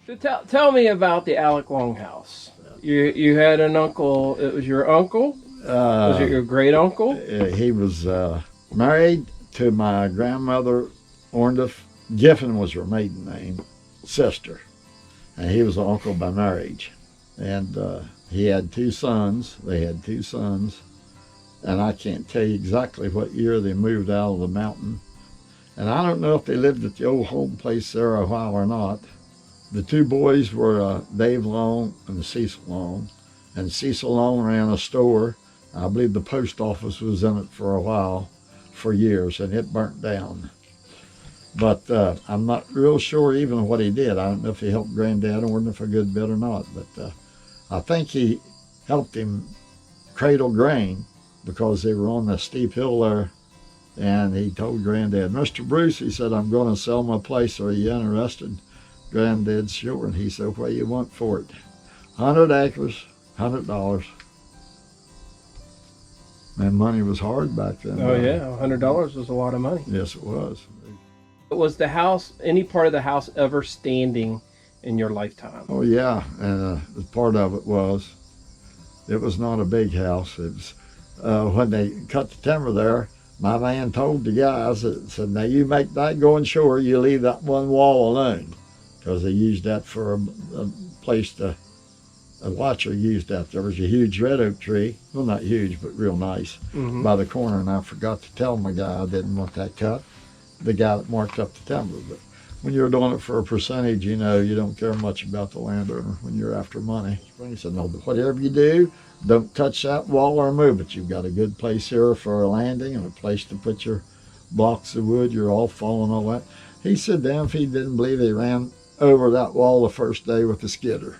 So tell me about the Alec Long house. You had an uncle. It was your uncle. Was it your great uncle? He was married to my grandmother, Orndorff. Giffen was her maiden name, sister, and he was an uncle by marriage. And he had two sons. They had two sons, and I can't tell you exactly what year they moved out of the mountain. And I don't know if they lived at the old home place there a while or not. The two boys were Dave Long and Cecil Long. And Cecil Long ran a store. I believe the post office was in it for a while, for years, and it burnt down. But I'm not real sure even what he did. I don't know if he helped Granddad Orndorff a good bit or not. But I think he helped him cradle grain because they were on the steep hill there. And he told Granddad, Mr. Bruce, he said, I'm going to sell my place. Are you interested? Granddad, sure. And he said, what do you want for it? 100 acres, $100. And money was hard back then. Oh yeah, $100 was a lot of money. Yes, it was. Was the house, any part of the house ever standing in your lifetime? Oh yeah, and part of it was. It was not a big house. It was when they cut the timber there. My man told the guys, said, now you make that going shore, you leave that one wall alone. Because they used that for a place to, a watcher used that. There was a huge red oak tree, well not huge, but real nice, by the corner. And I forgot to tell my guy I didn't want that cut, the guy that marked up the timber. But when you're doing it for a percentage, you know, you don't care much about the landowner when you're after money. He said, no, whatever you do, don't touch that wall or move it. You've got a good place here for a landing and a place to put your blocks of wood, your all fall and all that. He said, damn, if he didn't believe he ran over that wall the first day with the skidder.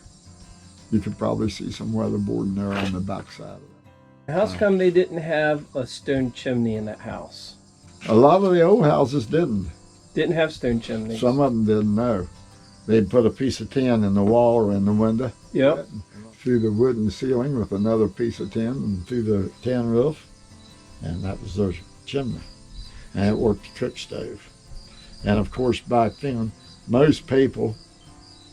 You could probably see some weatherboarding there on the backside of it. How's come they didn't have a stone chimney in that house? A lot of the old houses didn't. Didn't have stone chimneys. Some of them didn't know. They'd put a piece of tin in the wall or in the window. Yep. Through the wooden ceiling with another piece of tin and through the tin roof. And that was their chimney. And it worked a cook stove. And of course back then, most people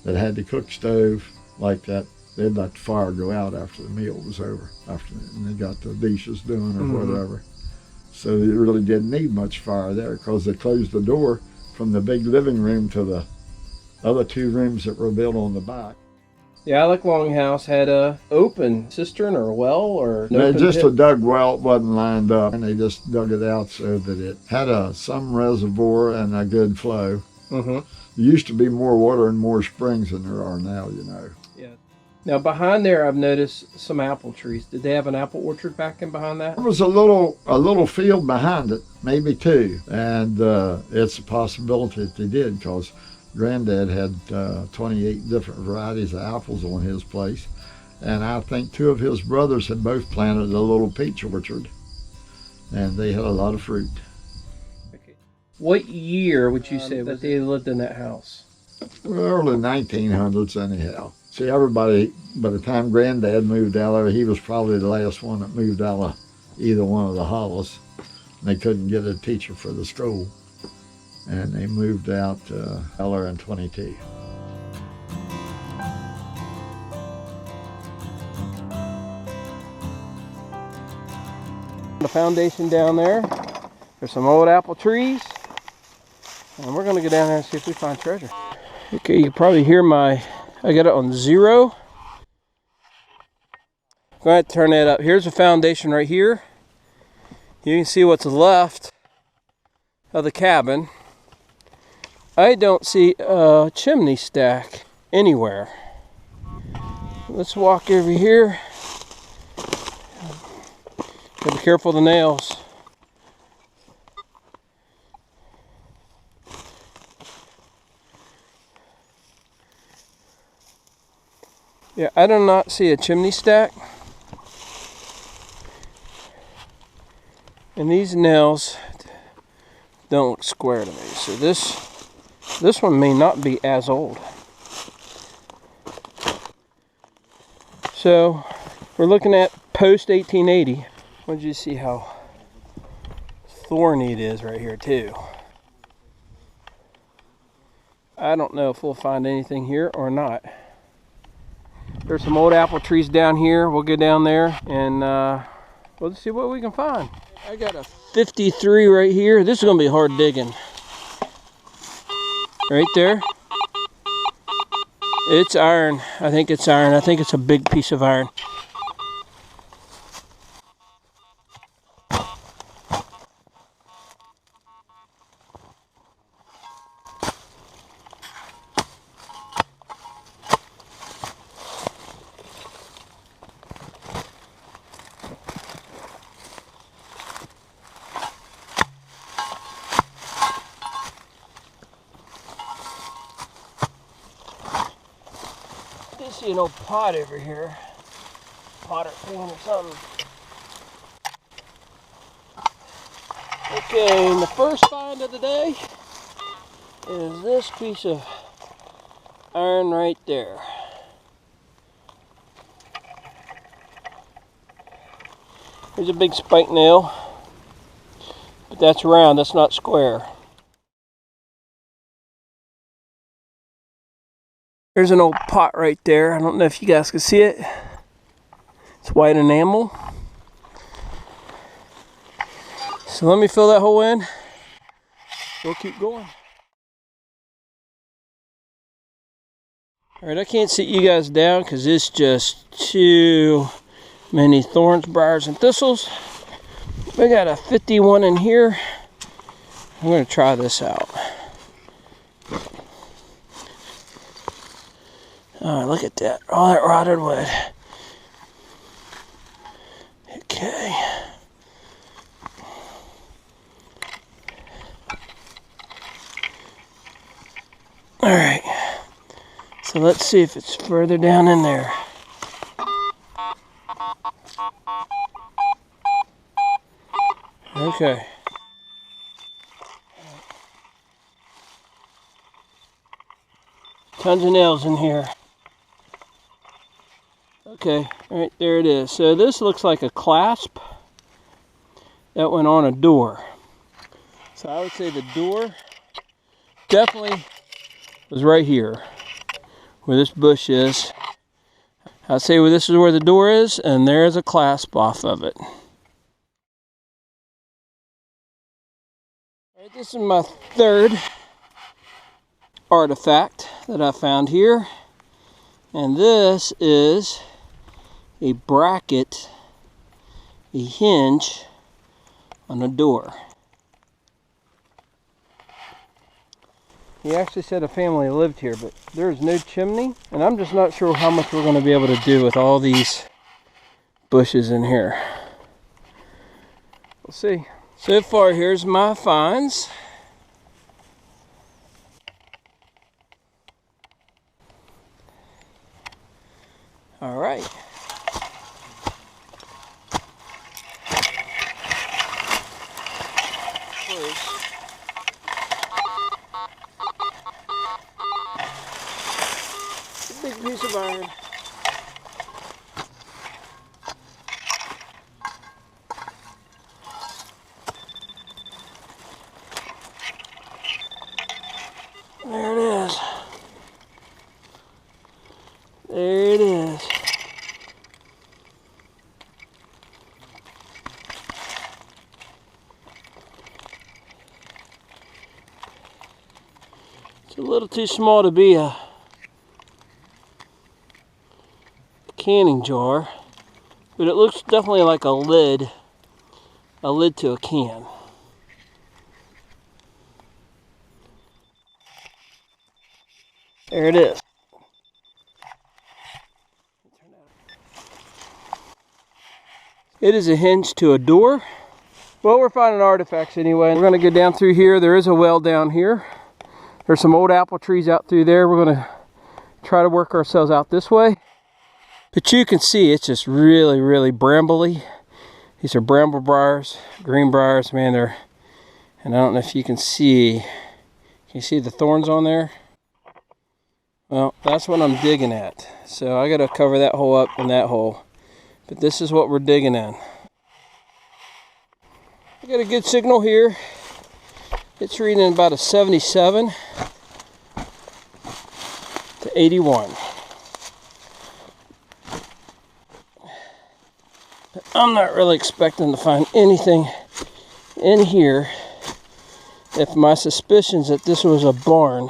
that had the cook stove like that, they'd let the fire go out after the meal was over, after they got the dishes done or whatever. So they really didn't need much fire there because they closed the door from the big living room to the other two rooms that were built on the back. The Alec Long house had a open cistern or a well or an open Just pit? a dug well. It wasn't lined up, and they just dug it out so that it had some reservoir and a good flow. There used to be more water and more springs than there are now, you know. Yeah. Now behind there, I've noticed some apple trees. Did they have an apple orchard back in behind that? There was a little field behind it, maybe two, and it's a possibility that they did because Granddad had 28 different varieties of apples on his place, and I think two of his brothers had both planted a little peach orchard, and they had a lot of fruit. Okay. What year would you say that they lived in that house? Well, early 1900s anyhow. See, everybody, by the time Granddad moved out there, he was probably the last one that moved out of either one of the hollows. They couldn't get a teacher for the school. And they moved out there in 22. The foundation down there. There's some old apple trees. And we're going to go down there and see if we find treasure. Okay, you can probably hear I got it on 0. Go ahead and turn that up. Here's the foundation right here. You can see what's left of the cabin. I don't see a chimney stack anywhere. Let's walk over here. Gotta be careful of the nails. Yeah, I do not see a chimney stack. And these nails don't look square to me. So this one may not be as old. So we're looking at post 1880. I want you to see how thorny it is right here too. I don't know if we'll find anything here or not. There's some old apple trees down here. We'll go down there and we'll see what we can find. I got a 53 right here. This is gonna be hard digging. Right there. It's iron. I think it's iron. I think it's a big piece of iron. I see an old pot over here. Pot or thing or something. Okay, and the first find of the day is this piece of iron right there. There's a big spike nail, but that's round, that's not square. There's an old pot right there. I don't know if you guys can see it. It's white enamel. So let me fill that hole in. We'll keep going. Alright, I can't sit you guys down because it's just too many thorns, briars, and thistles. We got a 51 in here. I'm going to try this out. Oh, look at that. All that rotted wood. Okay. Alright. So let's see if it's further down in there. Okay. Tons of nails in here. Okay, right there it is. So this looks like a clasp that went on a door. So I would say the door definitely was right here where this bush is. I'd say well, this is where the door is, and there's a clasp off of it. Right, this is my third artifact that I found here, and this is a bracket, a hinge on a door. He actually said a family lived here, but there's no chimney, and I'm just not sure how much we're going to be able to do with all these bushes in here. We'll see. So far, here's my finds. All right. A big piece of iron. There it is. There it is. It's a little too small to be a canning jar, but it looks definitely like a lid to a can. There it is. It is a hinge to a door. Well, we're finding artifacts anyway. We're going to go down through here. There is a well down here. There's some old apple trees out through there. We're going to try to work ourselves out this way. But you can see it's just really, really brambly. These are bramble briars, green briars, man. And I don't know if you can see. Can you see the thorns on there? Well, that's what I'm digging at. So I got to cover that hole up and that hole. But this is what we're digging in. I got a good signal here. It's reading about a 77. to 81. But I'm not really expecting to find anything in here if my suspicions that this was a barn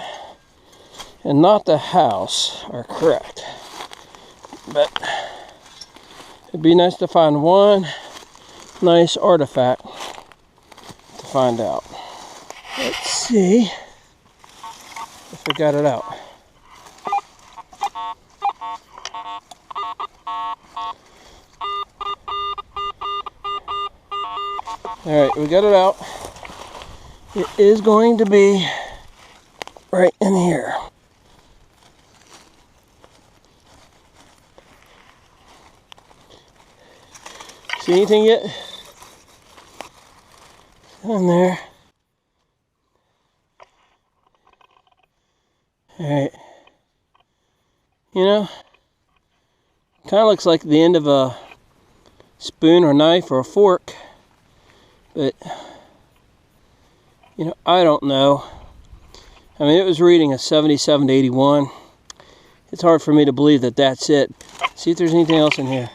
and not the house are correct. But it'd be nice to find one nice artifact to find out. Let's see if we got it out. Alright, we got it out. It is going to be right in here. See anything yet? In there. Alright. You know, kind of looks like the end of a spoon or knife or a fork. But, you know, I don't know. I mean, it was reading a 77 to 81. It's hard for me to believe that that's it. See if there's anything else in here.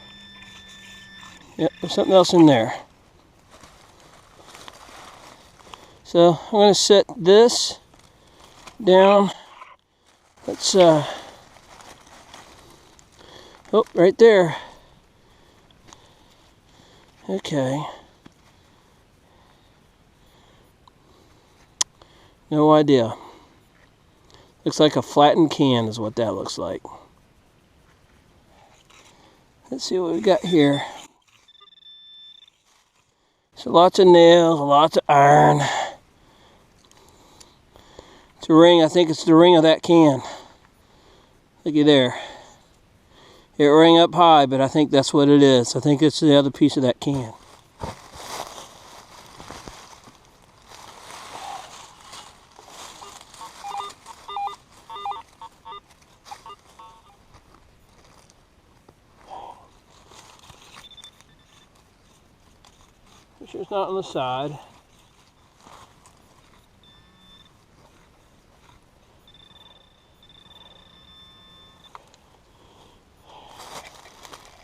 Yep, there's something else in there. So I'm going to set this down. Let's, oh, right there. Okay. No idea. Looks like a flattened can is what that looks like. Let's see what we got here. So lots of nails, lots of iron. It's a ring. I think it's the ring of that can. Looky there. It rang up high, but I think that's what it is. I think it's the other piece of that can. Sure it's not on the side.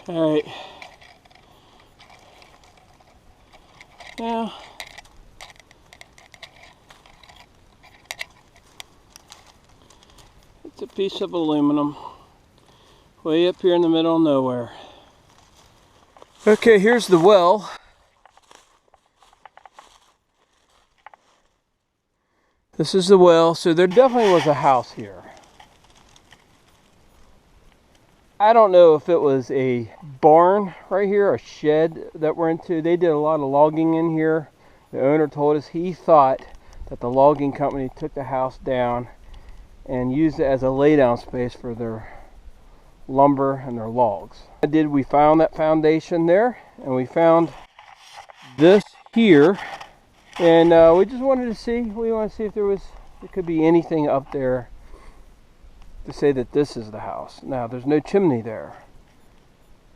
All right. Now, it's a piece of aluminum way up here in the middle of nowhere. Okay, here's the well. This is the well, so there definitely was a house here. I don't know if it was a barn right here, a shed that we're into. They did a lot of logging in here. The owner told us he thought that the logging company took the house down and used it as a laydown space for their lumber and their logs. We found that foundation there, and we found this here. And we just wanted to see, if there could be anything up there to say that this is the house. Now, there's no chimney there.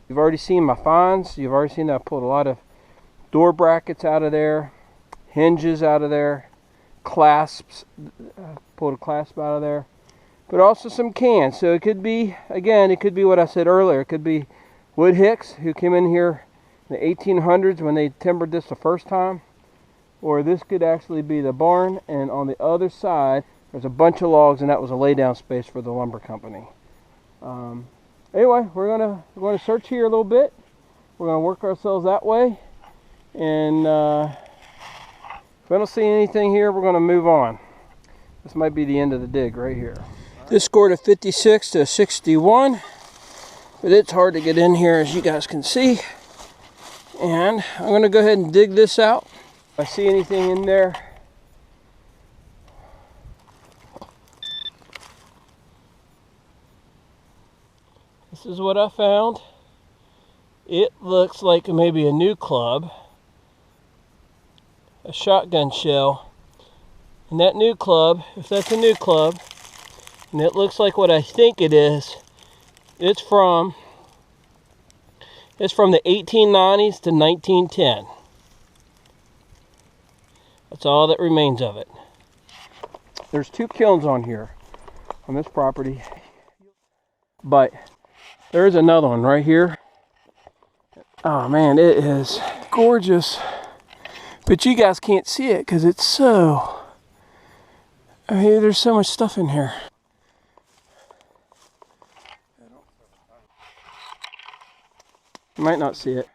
You've already seen my finds. You've already seen that I pulled a lot of door brackets out of there, hinges out of there, clasps, pulled a clasp out of there, but also some cans. So it could be, again, it could be what I said earlier. It could be Wood Hicks, who came in here in the 1800s when they timbered this the first time. Or this could actually be the barn, and on the other side there's a bunch of logs, and that was a laydown space for the lumber company. Anyway, we're gonna search here a little bit. We're gonna work ourselves that way, and if I don't see anything here, we're gonna move on. This might be the end of the dig right here. This scored a 56 to 61, but it's hard to get in here, as you guys can see. And I'm gonna go ahead and dig this out. If I see anything in there, this is what I found. It looks like maybe a new club, a shotgun shell. And that new club, if that's a new club, and it looks like what I think it is, it's from the 1890s to 1910. That's all that remains of it. There's two kilns on here, on this property. But there's another one right here. Oh man, it is gorgeous. But you guys can't see it because it's so... I mean, there's so much stuff in here. You might not see it.